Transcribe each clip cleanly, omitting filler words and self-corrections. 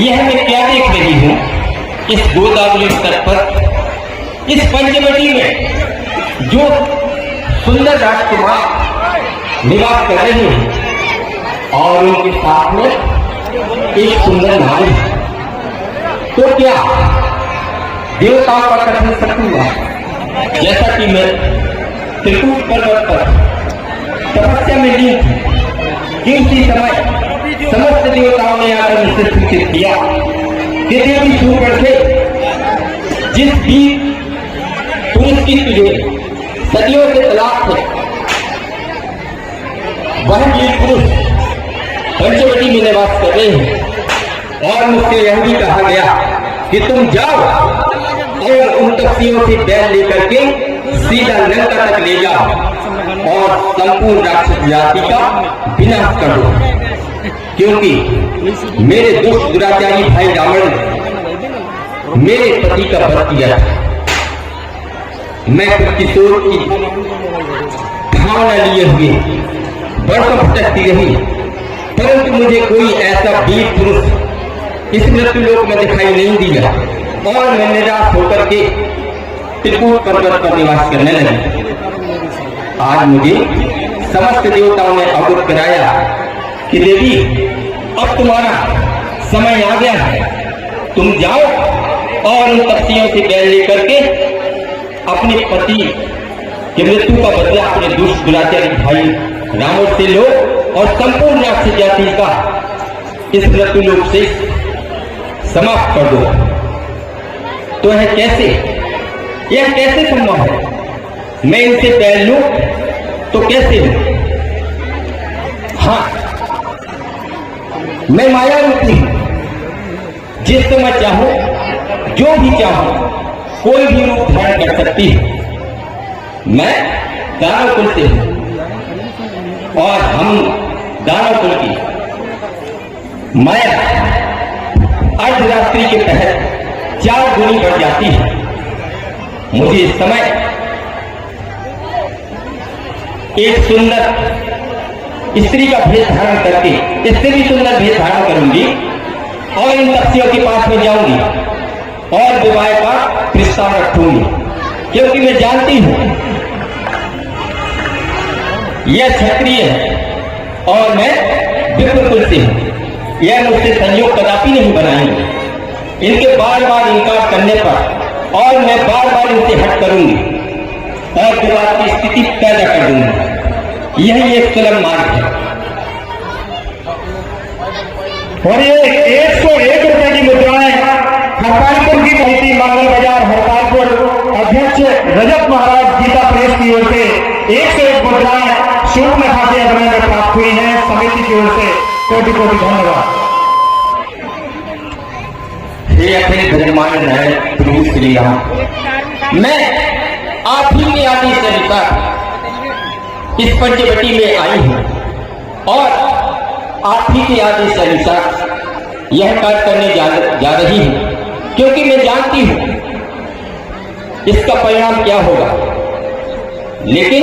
यह मैं क्या देख रही हूँ इस गोदावरी तट पर, इस पंचवटी में जो सुंदर राजकुमार निवास कर रहे हैं और उनके साथ में एक सुंदर नारी। तो क्या देवताओं का कथन सत्य हुआ? जैसा कि मैं त्रिकूट पर्वत पर तपस्या में लीन थी कि उसी समय समस्त देवताओं ने आकर मुझसे सूचित किया कि देवी शूरपण से जिस भी पुरुष की तुझे सदियों से तलाश है, वह वीर पुरुष पंचवटी में निवास कर रहे हैं। और मुझसे यह भी कहा गया कि तुम जाओ और उन तपस्वियों से बैल लेकर के सीधा लंका तक ले जाओ और संपूर्ण राक्षस जाति का विनाश कर दो, क्योंकि मेरे दुष्ट दुराचारी भाई रावण ने मेरे पति का वध किया था। मैं किशोर की भावना लिए हुए वर्षों भटकती रही, परंतु मुझे कोई ऐसा वीर पुरुष इस मृत्युलोक में दिखाई नहीं दिया और मैं निराश होकर के त्रिकूट पर्वत पर निवास करने लगी। आज मुझे समस्त देवताओं ने अवगत कराया कि देवी अब तुम्हारा समय आ गया है, तुम जाओ और उन तपस्वियों से बैल लेकर के अपने पति की मृत्यु का बदला अपने दुष्ट दुराचारी भाई रावण से लो और संपूर्ण राक्षस जाति का इस मृत्युलोक से समाप्त कर दो। तो यह कैसे संभव है? मैं इनसे बैल लूं तो कैसे लूं? हाँ, मैं माया रूपी हूं, जिस समय चाहूं, जो भी चाहूं, कोई भी रूप धारण कर सकती है। मैं दानव कुल से हूं और हम दानव कुल की माया अर्धरात्रि के तहत 4 गुनी बढ़ जाती है। मुझे इस समय एक सुंदर स्त्री का भेष धारण करके, इससे भी सुंदर भेष धारण करूंगी और इन तपस्वियों के पास में जाऊंगी और विवाह का प्रस्ताव रखूंगी, क्योंकि मैं जानती हूं यह क्षत्रिय है और मैं विप्र कुल से हूं। यह मुझसे संयोग कदापि नहीं बनाएंगे। इनके बार बार इनकार करने पर और मैं बार बार इनसे हट करूंगी और विवाद की स्थिति पैदा कर दूंगी। यही एक सुलभ मार्ग है। और ये 101 रुपए की मुद्राएं हरतालपुर की कहती मंगल बाजार हरतालपुर अध्यक्ष रजत महाराज गीता प्रेस की ओर से 101 मुद्राएं शुभ नखा के अभिनय में प्राप्त हुई हैं। समिति की ओर से कोटि कोटि धन्यवाद। हे अखिल ब्रह्मांड नायक प्रभु श्री राम, मैं आप ही के आदेश से अनुसार इस पंचवटी में आई हूं और आप ही के आदेश के अनुसार यह कार्य करने जा रही हूं, क्योंकि मैं जानती हूं इसका परिणाम क्या होगा। लेकिन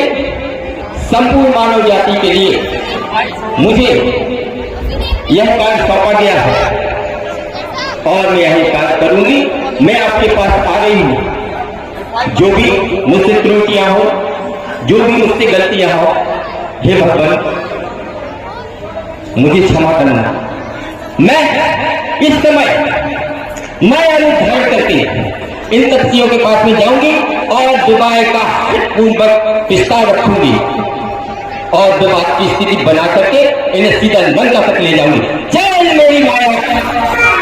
संपूर्ण मानव जाति के लिए मुझे यह कार्य सौंपा गया है और मैं यही कार्य करूंगी। मैं आपके पास आ रही हूं। जो भी मुझसे त्रुटियां हो, जो भी मुझसे गलतियां हो, हे भगवान मुझे क्षमा करना। मैं इस समय माया रूप धारण करके इन तपस्वियों के पास में जाऊंगी और विवाह का पूर्वक विस्तार रखूंगी और विवाद की स्थिति बना करके इन्हें सीधा लंका तक ले जाऊंगी। जय मेरी माया।